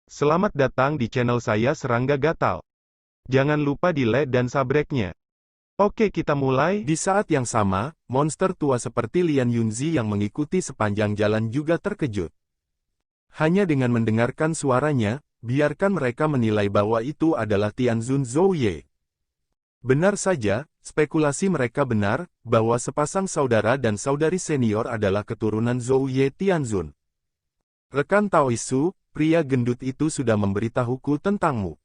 Selamat datang di channel saya Serangga Gatal. Jangan lupa di like dan subscribe-nya. Oke, kita mulai. Di saat yang sama, monster tua seperti Lian Yunzi yang mengikuti sepanjang jalan juga terkejut. Hanya dengan mendengarkan suaranya, biarkan mereka menilai bahwa itu adalah Tianzun Zhouye. Benar saja, spekulasi mereka benar, bahwa sepasang saudara dan saudari senior adalah keturunan Zhouye Tianzun. Rekan Taoisu, pria gendut itu sudah memberitahuku tentangmu.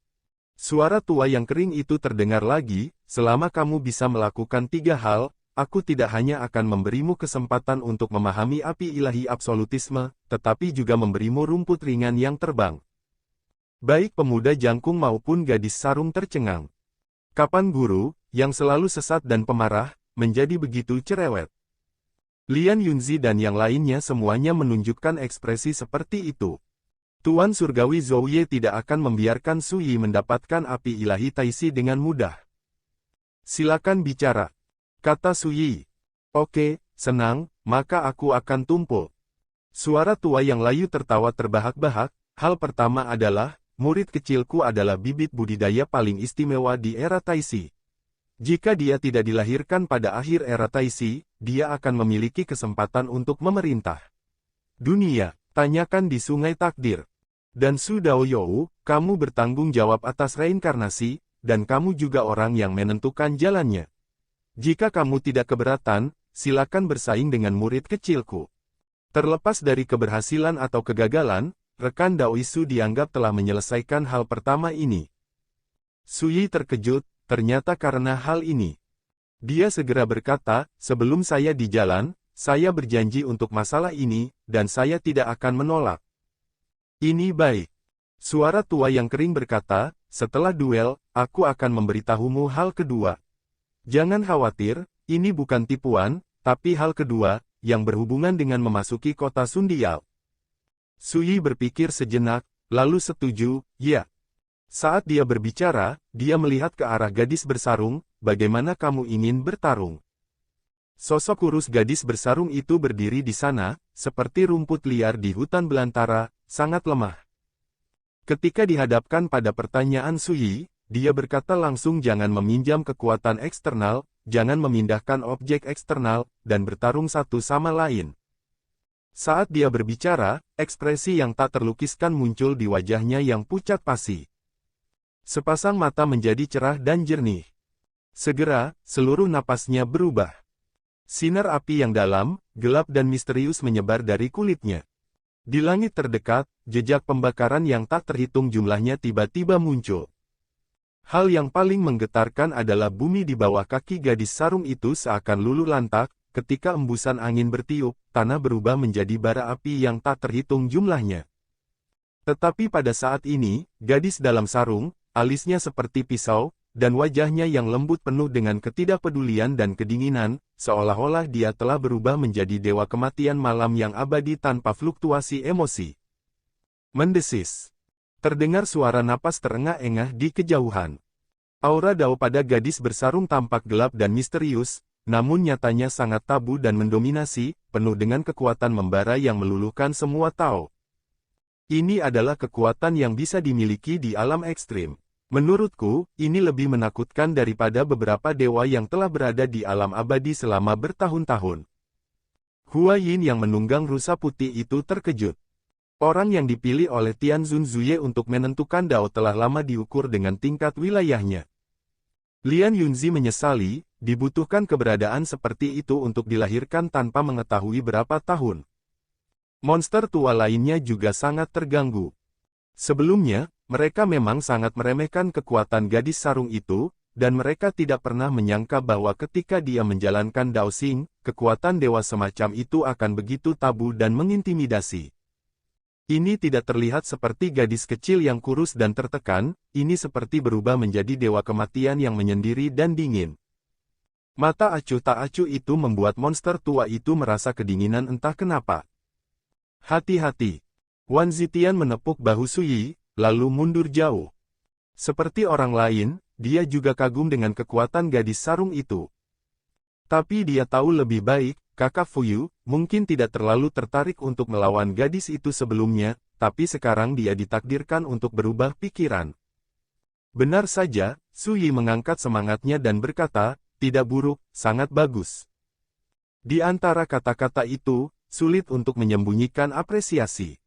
Suara tua yang kering itu terdengar lagi, selama kamu bisa melakukan 3 hal, aku tidak hanya akan memberimu kesempatan untuk memahami api ilahi absolutisme, tetapi juga memberimu rumput ringan yang terbang. Baik pemuda jangkung maupun gadis sarung tercengang. Kapan guru, yang selalu sesat dan pemarah, menjadi begitu cerewet? Lian Yunzi dan yang lainnya semuanya menunjukkan ekspresi seperti itu. Tuan Surgawi Zhouye tidak akan membiarkan Su Yi mendapatkan api ilahi Taisi dengan mudah. Silakan bicara, kata Su Yi. Oke, senang, maka aku akan tumpul. Suara tua yang layu tertawa terbahak-bahak. Hal pertama adalah, murid kecilku adalah bibit budidaya paling istimewa di era Taisi. Jika dia tidak dilahirkan pada akhir era Taisi, dia akan memiliki kesempatan untuk memerintah dunia. Tanyakan di Sungai Takdir. Dan Su Daoyou, kamu bertanggung jawab atas reinkarnasi, dan kamu juga orang yang menentukan jalannya. Jika kamu tidak keberatan, silakan bersaing dengan murid kecilku. Terlepas dari keberhasilan atau kegagalan, rekan Daoisu dianggap telah menyelesaikan hal pertama ini. Su Yi terkejut, ternyata karena hal ini. Dia segera berkata, sebelum saya di jalan, saya berjanji untuk masalah ini, dan saya tidak akan menolak. Ini baik. Suara tua yang kering berkata, setelah duel, aku akan memberitahumu hal kedua. Jangan khawatir, ini bukan tipuan, tapi hal kedua, yang berhubungan dengan memasuki kota Sundial. Su Yi berpikir sejenak, lalu setuju, ya. Saat dia berbicara, dia melihat ke arah gadis bersarung, bagaimana kamu ingin bertarung? Sosok kurus gadis bersarung itu berdiri di sana, seperti rumput liar di hutan belantara, sangat lemah. Ketika dihadapkan pada pertanyaan Su Yi, dia berkata langsung jangan meminjam kekuatan eksternal, jangan memindahkan objek eksternal, dan bertarung satu sama lain. Saat dia berbicara, ekspresi yang tak terlukiskan muncul di wajahnya yang pucat pasi. Sepasang mata menjadi cerah dan jernih. Segera, seluruh napasnya berubah. Sinar api yang dalam, gelap dan misterius menyebar dari kulitnya. Di langit terdekat, jejak pembakaran yang tak terhitung jumlahnya tiba-tiba muncul. Hal yang paling menggetarkan adalah bumi di bawah kaki gadis sarung itu seakan luluh lantak, ketika embusan angin bertiup, tanah berubah menjadi bara api yang tak terhitung jumlahnya. Tetapi pada saat ini, gadis dalam sarung, alisnya seperti pisau, dan wajahnya yang lembut penuh dengan ketidakpedulian dan kedinginan, seolah-olah dia telah berubah menjadi dewa kematian malam yang abadi tanpa fluktuasi emosi. Mendesis. Terdengar suara napas terengah-engah di kejauhan. Aura Dao pada gadis bersarung tampak gelap dan misterius, namun nyatanya sangat tabu dan mendominasi, penuh dengan kekuatan membara yang meluluhkan semua Tao. Ini adalah kekuatan yang bisa dimiliki di alam ekstrim. Menurutku, ini lebih menakutkan daripada beberapa dewa yang telah berada di alam abadi selama bertahun-tahun. Hua Yin yang menunggang rusa putih itu terkejut. Orang yang dipilih oleh Tianzun Zhuye untuk menentukan Dao telah lama diukur dengan tingkat wilayahnya. Lian Yunzi menyesali, dibutuhkan keberadaan seperti itu untuk dilahirkan tanpa mengetahui berapa tahun. Monster tua lainnya juga sangat terganggu. Sebelumnya, mereka memang sangat meremehkan kekuatan gadis sarung itu, dan mereka tidak pernah menyangka bahwa ketika dia menjalankan Dao Xing, kekuatan dewa semacam itu akan begitu tabu dan mengintimidasi. Ini tidak terlihat seperti gadis kecil yang kurus dan tertekan, ini seperti berubah menjadi dewa kematian yang menyendiri dan dingin. Mata acuh tak acuh itu membuat monster tua itu merasa kedinginan entah kenapa. Hati-hati. Wan Zitian menepuk bahu Su Yi, lalu mundur jauh. Seperti orang lain, dia juga kagum dengan kekuatan gadis sarung itu. Tapi dia tahu lebih baik, Kakak Fuyu, mungkin tidak terlalu tertarik untuk melawan gadis itu sebelumnya, tapi sekarang dia ditakdirkan untuk berubah pikiran. Benar saja, Su Yi mengangkat semangatnya dan berkata, tidak buruk, sangat bagus. Di antara kata-kata itu, sulit untuk menyembunyikan apresiasi.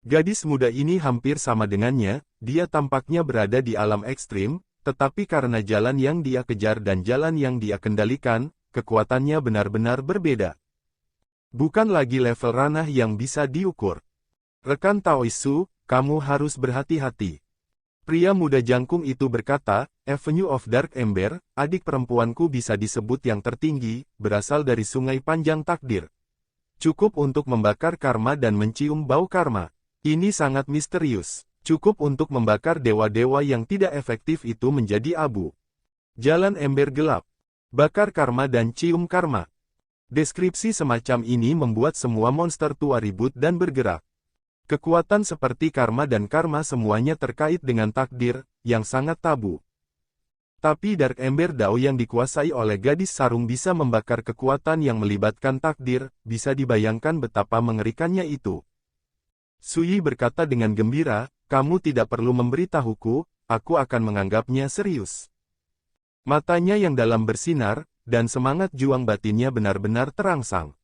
Gadis muda ini hampir sama dengannya, dia tampaknya berada di alam ekstrim, tetapi karena jalan yang dia kejar dan jalan yang dia kendalikan, kekuatannya benar-benar berbeda. Bukan lagi level ranah yang bisa diukur. Rekan Taoisu, kamu harus berhati-hati. Pria muda jangkung itu berkata, Avenue of Dark Ember, adik perempuanku bisa disebut yang tertinggi, berasal dari sungai panjang takdir. Cukup untuk membakar karma dan mencium bau karma. Ini sangat misterius. Cukup untuk membakar dewa-dewa yang tidak efektif itu menjadi abu. Jalan ember gelap. Bakar karma dan cium karma. Deskripsi semacam ini membuat semua monster tua ribut dan bergerak. Kekuatan seperti karma dan karma semuanya terkait dengan takdir, yang sangat tabu. Tapi Dark Ember Dao yang dikuasai oleh gadis sarung bisa membakar kekuatan yang melibatkan takdir, bisa dibayangkan betapa mengerikannya itu. Su Yi berkata dengan gembira, kamu tidak perlu memberitahuku, aku akan menganggapnya serius. Matanya yang dalam bersinar, dan semangat juang batinnya benar-benar terangsang.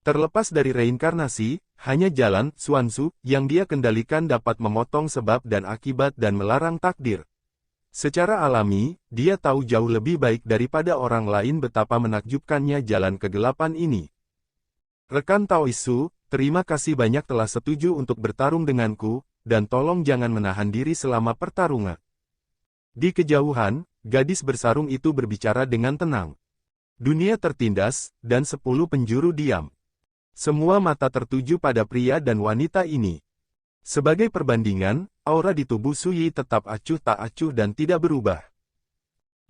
Terlepas dari reinkarnasi, hanya jalan, Xuanzu, yang dia kendalikan dapat memotong sebab dan akibat dan melarang takdir. Secara alami, dia tahu jauh lebih baik daripada orang lain betapa menakjubkannya jalan kegelapan ini. Rekan Taoisu, terima kasih banyak telah setuju untuk bertarung denganku, dan tolong jangan menahan diri selama pertarungan. Di kejauhan, gadis bersarung itu berbicara dengan tenang. Dunia tertindas, dan 10 penjuru diam. Semua mata tertuju pada pria dan wanita ini. Sebagai perbandingan, aura di tubuh Su Yi tetap acuh tak acuh dan tidak berubah.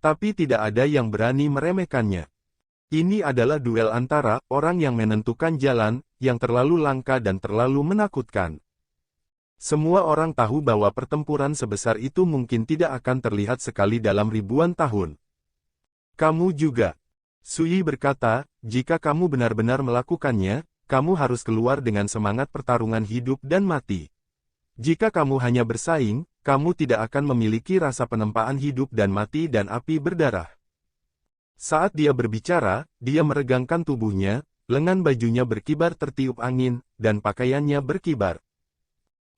Tapi tidak ada yang berani meremehkannya. Ini adalah duel antara orang yang menentukan jalan, yang terlalu langka dan terlalu menakutkan. Semua orang tahu bahwa pertempuran sebesar itu mungkin tidak akan terlihat sekali dalam ribuan tahun. Kamu juga. Su Yi berkata, jika kamu benar-benar melakukannya, kamu harus keluar dengan semangat pertarungan hidup dan mati. Jika kamu hanya bersaing, kamu tidak akan memiliki rasa penempaan hidup dan mati dan api berdarah. Saat dia berbicara, dia meregangkan tubuhnya, lengan bajunya berkibar tertiup angin, dan pakaiannya berkibar.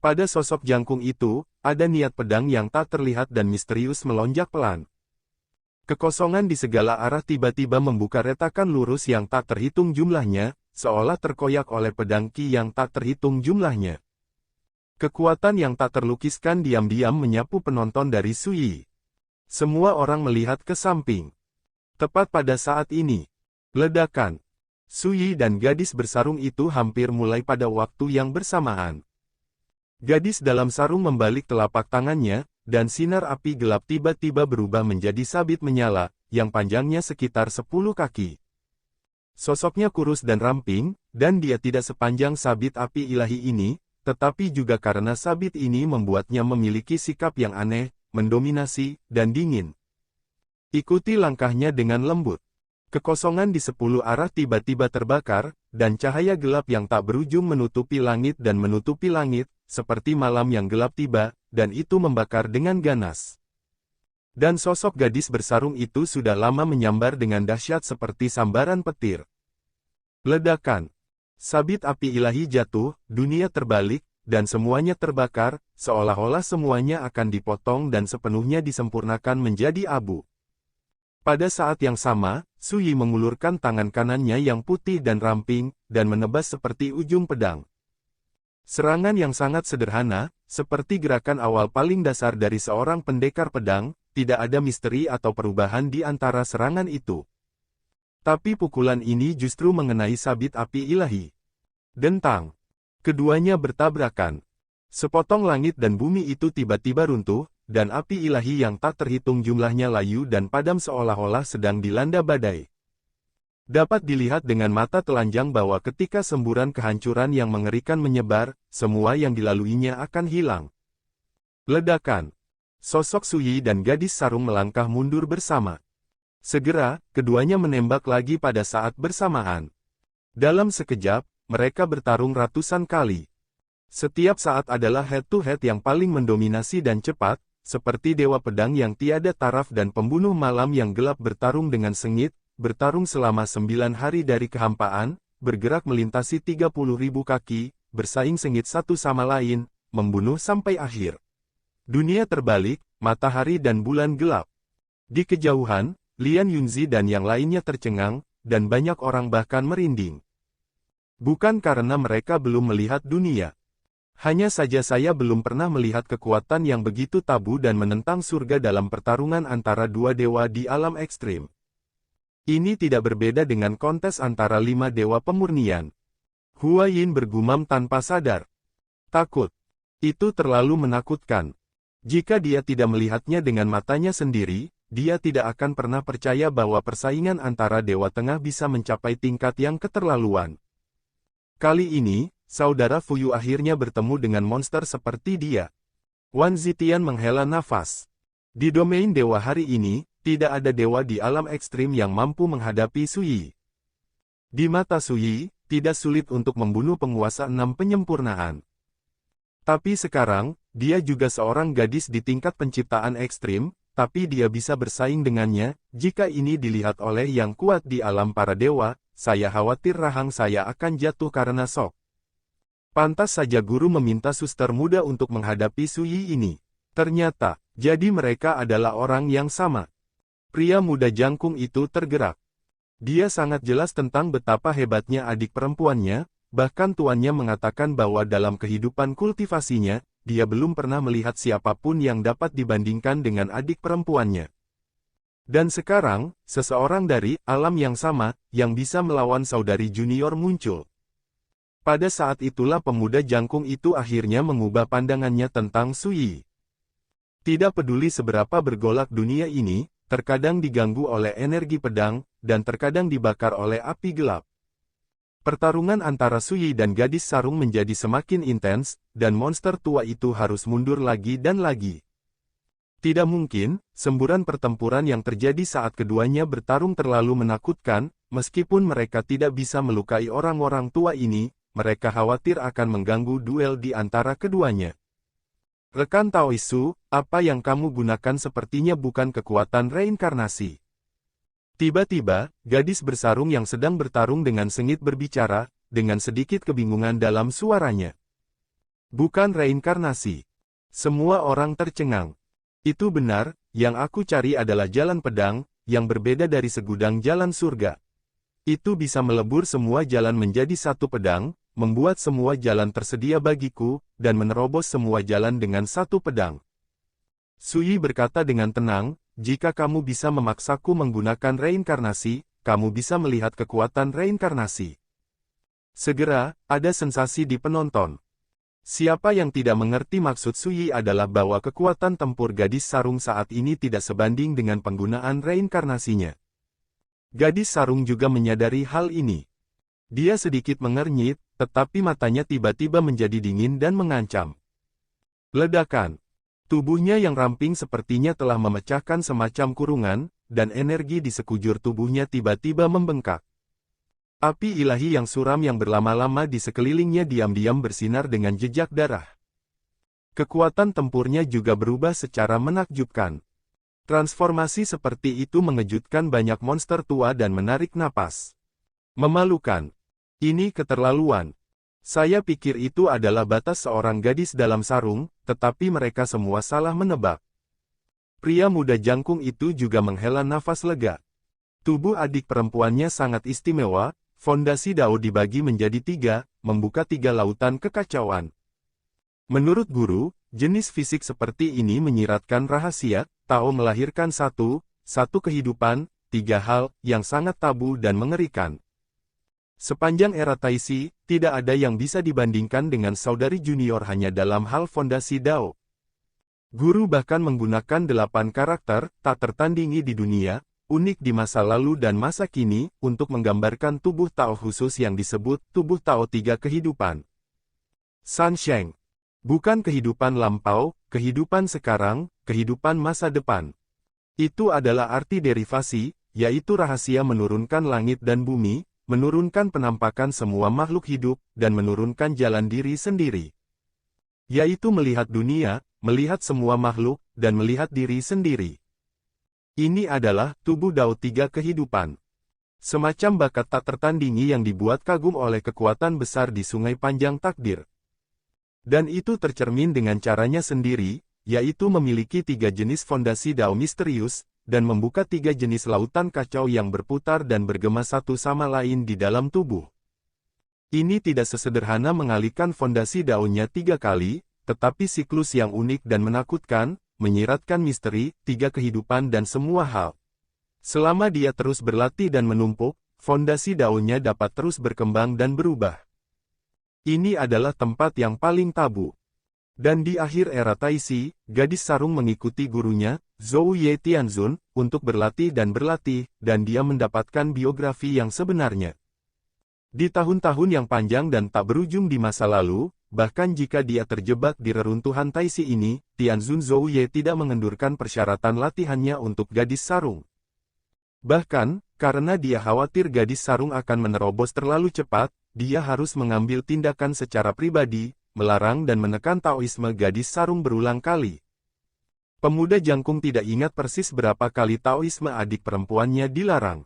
Pada sosok jangkung itu, ada niat pedang yang tak terlihat dan misterius melonjak pelan. Kekosongan di segala arah tiba-tiba membuka retakan lurus yang tak terhitung jumlahnya, seolah terkoyak oleh pedang ki yang tak terhitung jumlahnya. Kekuatan yang tak terlukiskan diam-diam menyapu penonton dari Su Yi. Semua orang melihat ke samping. Tepat pada saat ini, ledakan. Su Yi dan gadis bersarung itu hampir mulai pada waktu yang bersamaan. Gadis dalam sarung membalik telapak tangannya, dan sinar api gelap tiba-tiba berubah menjadi sabit menyala, yang panjangnya sekitar 10 kaki. Sosoknya kurus dan ramping, dan dia tidak sepanjang sabit api ilahi ini, tetapi juga karena sabit ini membuatnya memiliki sikap yang aneh, mendominasi, dan dingin. Ikuti langkahnya dengan lembut. Kekosongan di 10 arah tiba-tiba terbakar, dan cahaya gelap yang tak berujung menutupi langit dan menutupi langit, seperti malam yang gelap tiba, dan itu membakar dengan ganas. Dan sosok gadis bersarung itu sudah lama menyambar dengan dahsyat seperti sambaran petir. Ledakan. Sabit api ilahi jatuh, dunia terbalik, dan semuanya terbakar, seolah-olah semuanya akan dipotong dan sepenuhnya disempurnakan menjadi abu. Pada saat yang sama, Su Yi mengulurkan tangan kanannya yang putih dan ramping, dan menebas seperti ujung pedang. Serangan yang sangat sederhana, seperti gerakan awal paling dasar dari seorang pendekar pedang, tidak ada misteri atau perubahan di antara serangan itu. Tapi pukulan ini justru mengenai sabit api ilahi. Dentang. Keduanya bertabrakan. Sepotong langit dan bumi itu tiba-tiba runtuh, dan api ilahi yang tak terhitung jumlahnya layu dan padam seolah-olah sedang dilanda badai. Dapat dilihat dengan mata telanjang bahwa ketika semburan kehancuran yang mengerikan menyebar, semua yang dilaluinya akan hilang. Ledakan. Sosok Su Yi dan gadis sarung melangkah mundur bersama. Segera, keduanya menembak lagi pada saat bersamaan. Dalam sekejap, mereka bertarung ratusan kali. Setiap saat adalah head-to-head yang paling mendominasi dan cepat, seperti Dewa Pedang yang tiada taraf dan pembunuh malam yang gelap bertarung dengan sengit, bertarung selama 9 hari dari kehampaan, bergerak melintasi 30.000 kaki, bersaing sengit satu sama lain, membunuh sampai akhir. Dunia terbalik, matahari dan bulan gelap. Di kejauhan, Lian Yunzi dan yang lainnya tercengang, dan banyak orang bahkan merinding. Bukan karena mereka belum melihat dunia. Hanya saja saya belum pernah melihat kekuatan yang begitu tabu dan menentang surga dalam pertarungan antara dua dewa di alam ekstrim. Ini tidak berbeda dengan kontes antara 5 dewa pemurnian. Hua Yin bergumam tanpa sadar. Takut. Itu terlalu menakutkan. Jika dia tidak melihatnya dengan matanya sendiri, dia tidak akan pernah percaya bahwa persaingan antara Dewa Tengah bisa mencapai tingkat yang keterlaluan. Kali ini, saudara Fuyu akhirnya bertemu dengan monster seperti dia. Wan Zitian menghela nafas. Di domain dewa hari ini, tidak ada dewa di alam ekstrim yang mampu menghadapi Suyi. Di mata Suyi, tidak sulit untuk membunuh penguasa 6 penyempurnaan. Tapi sekarang, dia juga seorang gadis di tingkat penciptaan ekstrim, tapi dia bisa bersaing dengannya. Jika ini dilihat oleh yang kuat di alam para dewa, saya khawatir rahang saya akan jatuh karena shock. Pantas saja guru meminta suster muda untuk menghadapi Suyi ini. Ternyata, jadi mereka adalah orang yang sama. Pria muda jangkung itu tergerak. Dia sangat jelas tentang betapa hebatnya adik perempuannya, bahkan tuannya mengatakan bahwa dalam kehidupan kultivasinya, dia belum pernah melihat siapapun yang dapat dibandingkan dengan adik perempuannya. Dan sekarang, seseorang dari alam yang sama, yang bisa melawan saudari junior muncul. Pada saat itulah pemuda jangkung itu akhirnya mengubah pandangannya tentang Suyi. Tidak peduli seberapa bergolak dunia ini, terkadang diganggu oleh energi pedang, dan terkadang dibakar oleh api gelap. Pertarungan antara Suyi dan gadis sarung menjadi semakin intens, dan monster tua itu harus mundur lagi dan lagi. Tidak mungkin, semburan pertempuran yang terjadi saat keduanya bertarung terlalu menakutkan, meskipun mereka tidak bisa melukai orang-orang tua ini, mereka khawatir akan mengganggu duel di antara keduanya. Rekan Taoisu, apa yang kamu gunakan sepertinya bukan kekuatan reinkarnasi. Tiba-tiba, gadis bersarung yang sedang bertarung dengan sengit berbicara, dengan sedikit kebingungan dalam suaranya. Bukan reinkarnasi. Semua orang tercengang. Itu benar, yang aku cari adalah jalan pedang, yang berbeda dari segudang jalan surga. Itu bisa melebur semua jalan menjadi satu pedang, membuat semua jalan tersedia bagiku, dan menerobos semua jalan dengan satu pedang. Suyi berkata dengan tenang, jika kamu bisa memaksaku menggunakan reinkarnasi, kamu bisa melihat kekuatan reinkarnasi. Segera, ada sensasi di penonton. Siapa yang tidak mengerti maksud Suyi adalah bahwa kekuatan tempur gadis sarung saat ini tidak sebanding dengan penggunaan reinkarnasinya. Gadis sarung juga menyadari hal ini. Dia sedikit mengernyit, tetapi matanya tiba-tiba menjadi dingin dan mengancam. Ledakan. Tubuhnya yang ramping sepertinya telah memecahkan semacam kurungan, dan energi di sekujur tubuhnya tiba-tiba membengkak. Api ilahi yang suram yang berlama-lama di sekelilingnya diam-diam bersinar dengan jejak darah. Kekuatan tempurnya juga berubah secara menakjubkan. Transformasi seperti itu mengejutkan banyak monster tua dan menarik napas. Memalukan. Ini keterlaluan. Saya pikir itu adalah batas seorang gadis dalam sarung, tetapi mereka semua salah menebak. Pria muda jangkung itu juga menghela nafas lega. Tubuh adik perempuannya sangat istimewa, fondasi Dao dibagi menjadi 3, membuka 3 lautan kekacauan. Menurut guru, jenis fisik seperti ini menyiratkan rahasia, Tao melahirkan satu kehidupan, 3 hal, yang sangat tabu dan mengerikan. Sepanjang era Taisi, tidak ada yang bisa dibandingkan dengan saudari junior hanya dalam hal fondasi Dao. Guru bahkan menggunakan 8 karakter, tak tertandingi di dunia, unik di masa lalu dan masa kini, untuk menggambarkan tubuh Tao khusus yang disebut tubuh Tao 3 kehidupan. Sansheng. Bukan kehidupan lampau, kehidupan sekarang, kehidupan masa depan. Itu adalah arti derivasi, yaitu rahasia menurunkan langit dan bumi, menurunkan penampakan semua makhluk hidup, dan menurunkan jalan diri sendiri. Yaitu melihat dunia, melihat semua makhluk, dan melihat diri sendiri. Ini adalah tubuh Dao Tiga Kehidupan. Semacam bakat tak tertandingi yang dibuat kagum oleh kekuatan besar di sungai panjang takdir. Dan itu tercermin dengan caranya sendiri, yaitu memiliki 3 jenis fondasi Dao misterius, dan membuka 3 jenis lautan kacau yang berputar dan bergema satu sama lain di dalam tubuh. Ini tidak sesederhana mengalihkan fondasi Dao-nya 3 kali, tetapi siklus yang unik dan menakutkan, menyiratkan misteri, 3 kehidupan dan semua hal. Selama dia terus berlatih dan menumpuk, fondasi Dao-nya dapat terus berkembang dan berubah. Ini adalah tempat yang paling tabu. Dan di akhir era Taixi, gadis sarung mengikuti gurunya, Zhou Ye Tianzun, untuk berlatih, dan dia mendapatkan biografi yang sebenarnya. Di tahun-tahun yang panjang dan tak berujung di masa lalu, bahkan jika dia terjebak di reruntuhan Taixi ini, Tianzun Zhou Ye tidak mengendurkan persyaratan latihannya untuk gadis sarung. Bahkan, karena dia khawatir gadis sarung akan menerobos terlalu cepat, dia harus mengambil tindakan secara pribadi, melarang dan menekan Taoisme gadis sarung berulang kali. Pemuda jangkung tidak ingat persis berapa kali Taoisme adik perempuannya dilarang.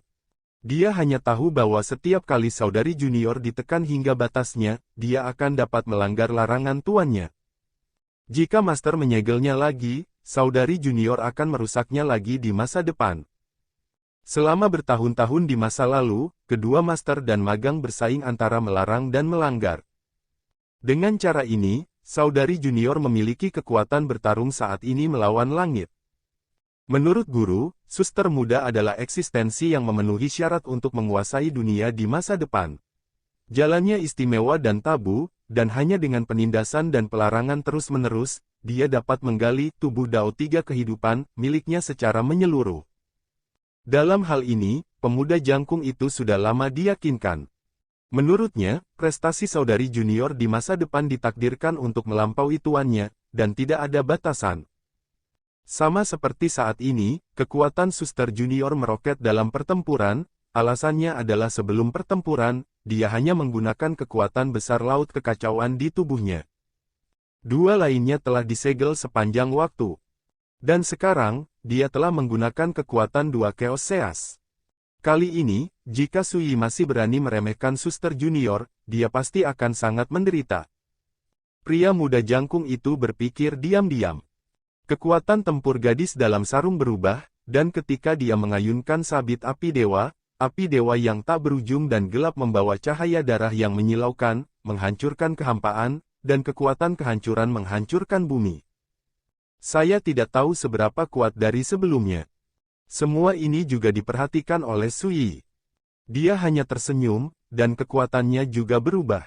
Dia hanya tahu bahwa setiap kali saudari junior ditekan hingga batasnya, dia akan dapat melanggar larangan tuannya. Jika master menyegelnya lagi, saudari junior akan merusaknya lagi di masa depan. Selama bertahun-tahun di masa lalu, kedua master dan magang bersaing antara melarang dan melanggar. Dengan cara ini, saudari junior memiliki kekuatan bertarung saat ini melawan langit. Menurut guru, suster muda adalah eksistensi yang memenuhi syarat untuk menguasai dunia di masa depan. Jalannya istimewa dan tabu, dan hanya dengan penindasan dan pelarangan terus-menerus, dia dapat menggali tubuh Dao Tiga Kehidupan miliknya secara menyeluruh. Dalam hal ini, pemuda jangkung itu sudah lama diyakinkan. Menurutnya, prestasi saudari junior di masa depan ditakdirkan untuk melampaui tuannya, dan tidak ada batasan. Sama seperti saat ini, kekuatan suster junior meroket dalam pertempuran, alasannya adalah sebelum pertempuran, dia hanya menggunakan kekuatan besar laut kekacauan di tubuhnya. 2 lainnya telah disegel sepanjang waktu. Dan sekarang, dia telah menggunakan kekuatan 2 Chaos Seas. Kali ini, jika Sui masih berani meremehkan suster junior, dia pasti akan sangat menderita. Pria muda jangkung itu berpikir diam-diam. Kekuatan tempur gadis dalam sarung berubah, dan ketika dia mengayunkan sabit api dewa yang tak berujung dan gelap membawa cahaya darah yang menyilaukan, menghancurkan kehampaan, dan kekuatan kehancuran menghancurkan bumi. Saya tidak tahu seberapa kuat dari sebelumnya. Semua ini juga diperhatikan oleh Sui. Dia hanya tersenyum, dan kekuatannya juga berubah.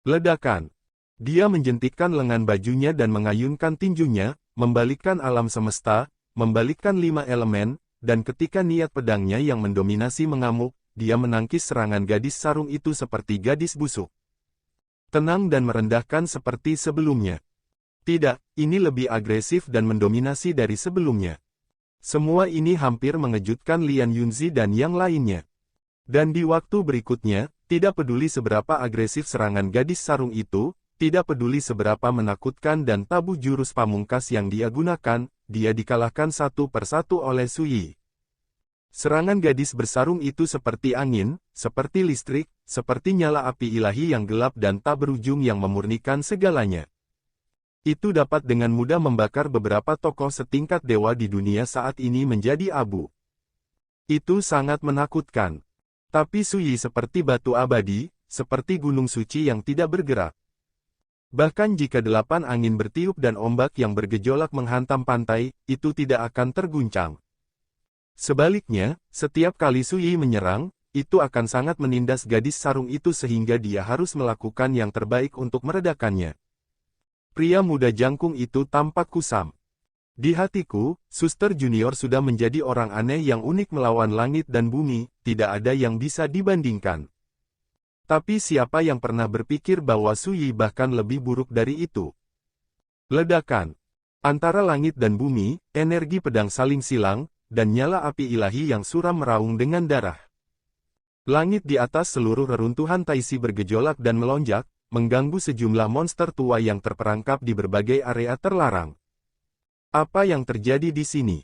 Ledakan. Dia menjentikkan lengan bajunya dan mengayunkan tinjunya, membalikkan alam semesta, membalikkan 5 elemen, dan ketika niat pedangnya yang mendominasi mengamuk, dia menangkis serangan gadis sarung itu seperti gadis busuk. Tenang dan merendahkan seperti sebelumnya. Tidak, ini lebih agresif dan mendominasi dari sebelumnya. Semua ini hampir mengejutkan Lian Yunzi dan yang lainnya. Dan di waktu berikutnya, tidak peduli seberapa agresif serangan gadis sarung itu, tidak peduli seberapa menakutkan dan tabu jurus pamungkas yang dia gunakan, dia dikalahkan satu persatu oleh Sui. Serangan gadis bersarung itu seperti angin, seperti listrik, seperti nyala api ilahi yang gelap dan tak berujung yang memurnikan segalanya. Itu dapat dengan mudah membakar beberapa tokoh setingkat dewa di dunia saat ini menjadi abu. Itu sangat menakutkan. Tapi Sui seperti batu abadi, seperti gunung suci yang tidak bergerak. Bahkan jika 8 angin bertiup dan ombak yang bergejolak menghantam pantai, itu tidak akan terguncang. Sebaliknya, setiap kali Sui menyerang, itu akan sangat menindas gadis sarung itu sehingga dia harus melakukan yang terbaik untuk meredakannya. Pria muda jangkung itu tampak kusam. Di hatiku, suster junior sudah menjadi orang aneh yang unik melawan langit dan bumi, tidak ada yang bisa dibandingkan. Tapi siapa yang pernah berpikir bahwa Sui bahkan lebih buruk dari itu? Ledakan. Antara langit dan bumi, energi pedang saling silang, dan nyala api ilahi yang suram meraung dengan darah. Langit di atas seluruh reruntuhan Taixi bergejolak dan melonjak, mengganggu sejumlah monster tua yang terperangkap di berbagai area terlarang. Apa yang terjadi di sini?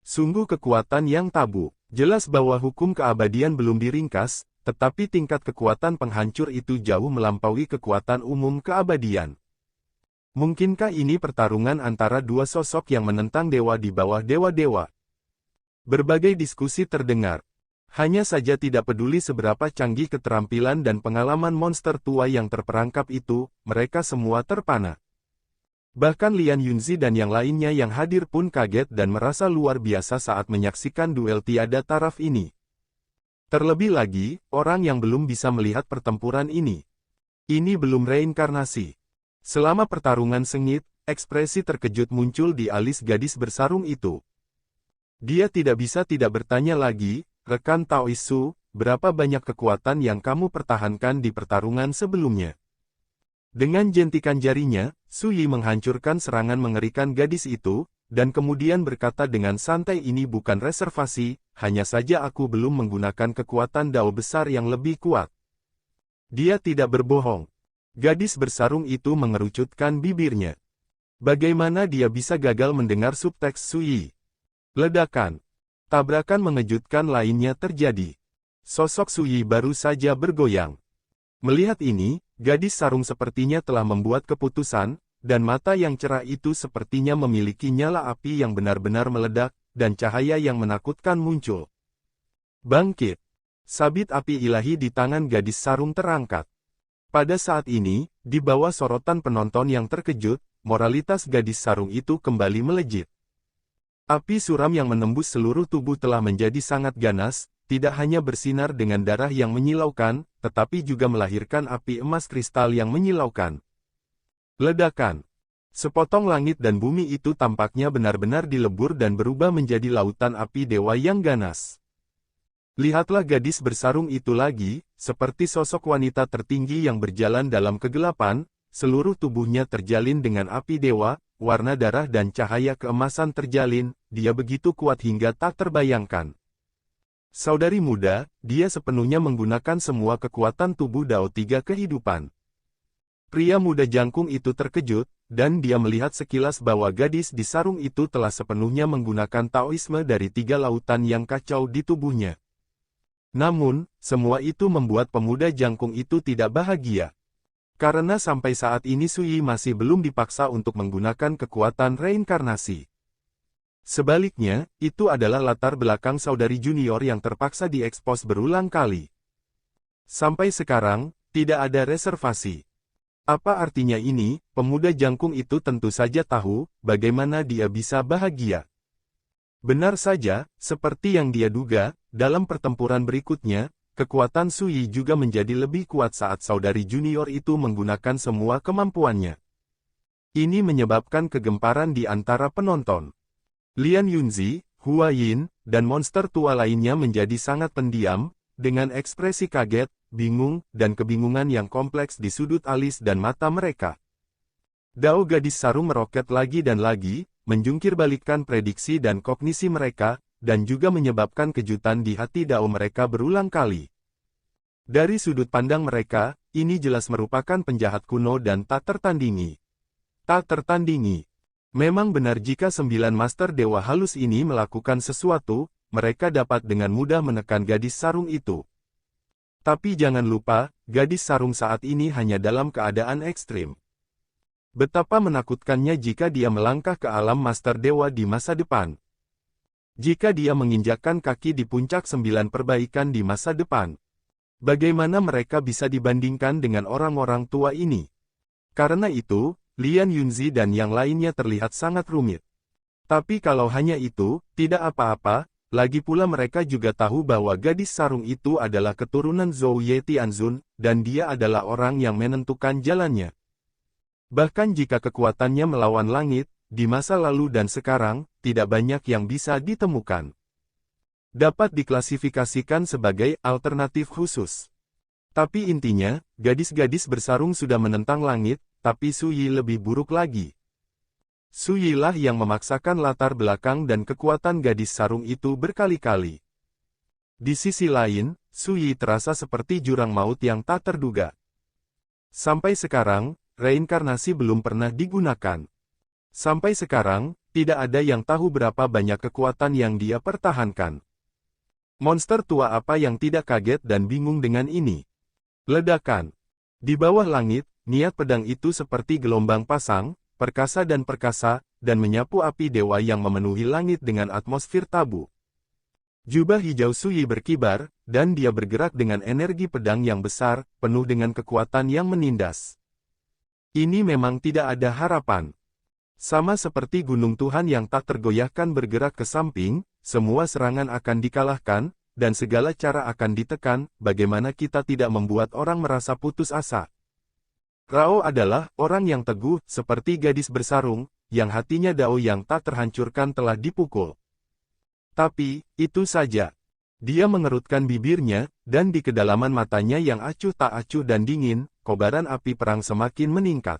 Sungguh kekuatan yang tabu. Jelas bahwa hukum keabadian belum diringkas, tetapi tingkat kekuatan penghancur itu jauh melampaui kekuatan umum keabadian. Mungkinkah ini pertarungan antara dua sosok yang menentang dewa di bawah dewa-dewa? Berbagai diskusi terdengar. Hanya saja tidak peduli seberapa canggih keterampilan dan pengalaman monster tua yang terperangkap itu, mereka semua terpana. Bahkan Lian Yunzi dan yang lainnya yang hadir pun kaget dan merasa luar biasa saat menyaksikan duel tiada taraf ini. Terlebih lagi, orang yang belum bisa melihat pertempuran ini. Ini belum reinkarnasi. Selama pertarungan sengit, ekspresi terkejut muncul di alis gadis bersarung itu. Dia tidak bisa tidak bertanya lagi, "Rekan Taoisu, berapa banyak kekuatan yang kamu pertahankan di pertarungan sebelumnya?" Dengan jentikan jarinya, Su Yi menghancurkan serangan mengerikan gadis itu, dan kemudian berkata dengan santai, "Ini bukan reservasi, hanya saja aku belum menggunakan kekuatan Dao besar yang lebih kuat." Dia tidak berbohong. Gadis bersarung itu mengerucutkan bibirnya. Bagaimana dia bisa gagal mendengar subteks Su Yi? Ledakan. Tabrakan mengejutkan lainnya terjadi. Sosok Su Yi baru saja bergoyang. Melihat ini, gadis sarung sepertinya telah membuat keputusan, dan mata yang cerah itu sepertinya memiliki nyala api yang benar-benar meledak, dan cahaya yang menakutkan muncul. Bangkit. Sabit api ilahi di tangan gadis sarung terangkat. Pada saat ini, di bawah sorotan penonton yang terkejut, moralitas gadis sarung itu kembali melejit. Api suram yang menembus seluruh tubuh telah menjadi sangat ganas, tidak hanya bersinar dengan darah yang menyilaukan, tetapi juga melahirkan api emas kristal yang menyilaukan. Ledakan. Sepotong langit dan bumi itu tampaknya benar-benar dilebur dan berubah menjadi lautan api dewa yang ganas. Lihatlah gadis bersarung itu lagi, seperti sosok wanita tertinggi yang berjalan dalam kegelapan, seluruh tubuhnya terjalin dengan api dewa, warna darah dan cahaya keemasan terjalin, dia begitu kuat hingga tak terbayangkan. Saudari muda, dia sepenuhnya menggunakan semua kekuatan tubuh Dao Tiga Kehidupan. Pria muda jangkung itu terkejut, dan dia melihat sekilas bahwa gadis di sarung itu telah sepenuhnya menggunakan Taoisme dari tiga lautan yang kacau di tubuhnya. Namun, semua itu membuat pemuda jangkung itu tidak bahagia. Karena sampai saat ini Su Yi masih belum dipaksa untuk menggunakan kekuatan reinkarnasi. Sebaliknya, itu adalah latar belakang saudari junior yang terpaksa diekspos berulang kali. Sampai sekarang, tidak ada reservasi. Apa artinya ini? Pemuda jangkung itu tentu saja tahu, bagaimana dia bisa bahagia. Benar saja, seperti yang dia duga, dalam pertempuran berikutnya, kekuatan Su Yi juga menjadi lebih kuat saat saudari junior itu menggunakan semua kemampuannya. Ini menyebabkan kegemparan di antara penonton. Lian Yunzi, Hua Yin, dan monster tua lainnya menjadi sangat pendiam, dengan ekspresi kaget, bingung, dan kebingungan yang kompleks di sudut alis dan mata mereka. Dao gadis sarung meroket lagi dan lagi, menjungkir balikkan prediksi dan kognisi mereka, dan juga menyebabkan kejutan di hati Dao mereka berulang kali. Dari sudut pandang mereka, ini jelas merupakan penjahat kuno dan tak tertandingi. Tak tertandingi. Memang benar jika 9 Master Dewa Halus ini melakukan sesuatu, mereka dapat dengan mudah menekan gadis sarung itu. Tapi jangan lupa, gadis sarung saat ini hanya dalam keadaan ekstrim. Betapa menakutkannya jika dia melangkah ke alam Master Dewa di masa depan. Jika dia menginjakkan kaki di puncak 9 perbaikan di masa depan. Bagaimana mereka bisa dibandingkan dengan orang-orang tua ini? Karena itu, Lian Yunzi dan yang lainnya terlihat sangat rumit. Tapi kalau hanya itu, tidak apa-apa, lagi pula mereka juga tahu bahwa gadis sarung itu adalah keturunan Zhou Ye Tianzun, dan dia adalah orang yang menentukan jalannya. Bahkan jika kekuatannya melawan langit, di masa lalu dan sekarang, tidak banyak yang bisa ditemukan. Dapat diklasifikasikan sebagai alternatif khusus. Tapi intinya, gadis-gadis bersarung sudah menentang langit, tapi Su Yi lebih buruk lagi. Su Yi lah yang memaksakan latar belakang dan kekuatan gadis sarung itu berkali-kali. Di sisi lain, Su Yi terasa seperti jurang maut yang tak terduga. Sampai sekarang, reinkarnasi belum pernah digunakan. Sampai sekarang, tidak ada yang tahu berapa banyak kekuatan yang dia pertahankan. Monster tua apa yang tidak kaget dan bingung dengan ini? Ledakan. Di bawah langit, niat pedang itu seperti gelombang pasang, perkasa dan menyapu api dewa yang memenuhi langit dengan atmosfer tabu. Jubah hijau Sui berkibar, dan dia bergerak dengan energi pedang yang besar, penuh dengan kekuatan yang menindas. Ini memang tidak ada harapan. Sama seperti gunung Tuhan yang tak tergoyahkan bergerak ke samping, semua serangan akan dikalahkan, dan segala cara akan ditekan, bagaimana kita tidak membuat orang merasa putus asa. Rao adalah orang yang teguh, seperti gadis bersarung, yang hatinya Dao yang tak terhancurkan telah dipukul. Tapi, itu saja. Dia mengerutkan bibirnya, dan di kedalaman matanya yang acuh tak acuh dan dingin, kobaran api perang semakin meningkat.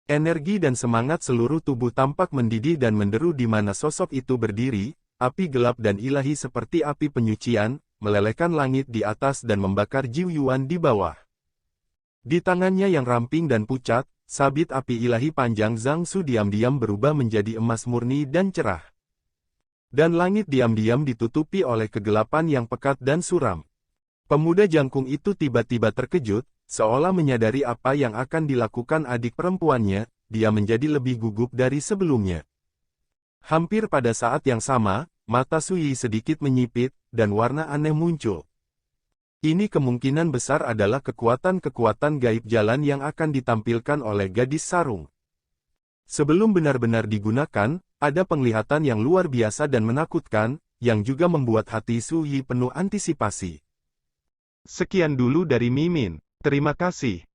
Energi dan semangat seluruh tubuh tampak mendidih dan menderu di mana sosok itu berdiri, api gelap dan ilahi seperti api penyucian, melelehkan langit di atas dan membakar Jiu Yuan di bawah. Di tangannya yang ramping dan pucat, sabit api ilahi panjang Zhang Su diam-diam berubah menjadi emas murni dan cerah. Dan langit diam-diam ditutupi oleh kegelapan yang pekat dan suram. Pemuda jangkung itu tiba-tiba terkejut, seolah menyadari apa yang akan dilakukan adik perempuannya, dia menjadi lebih gugup dari sebelumnya. Hampir pada saat yang sama, mata Sui sedikit menyipit, dan warna aneh muncul. Ini kemungkinan besar adalah kekuatan-kekuatan gaib jalan yang akan ditampilkan oleh gadis sarung. Sebelum benar-benar digunakan, ada penglihatan yang luar biasa dan menakutkan, yang juga membuat hati Sui penuh antisipasi. Sekian dulu dari Mimin. Terima kasih.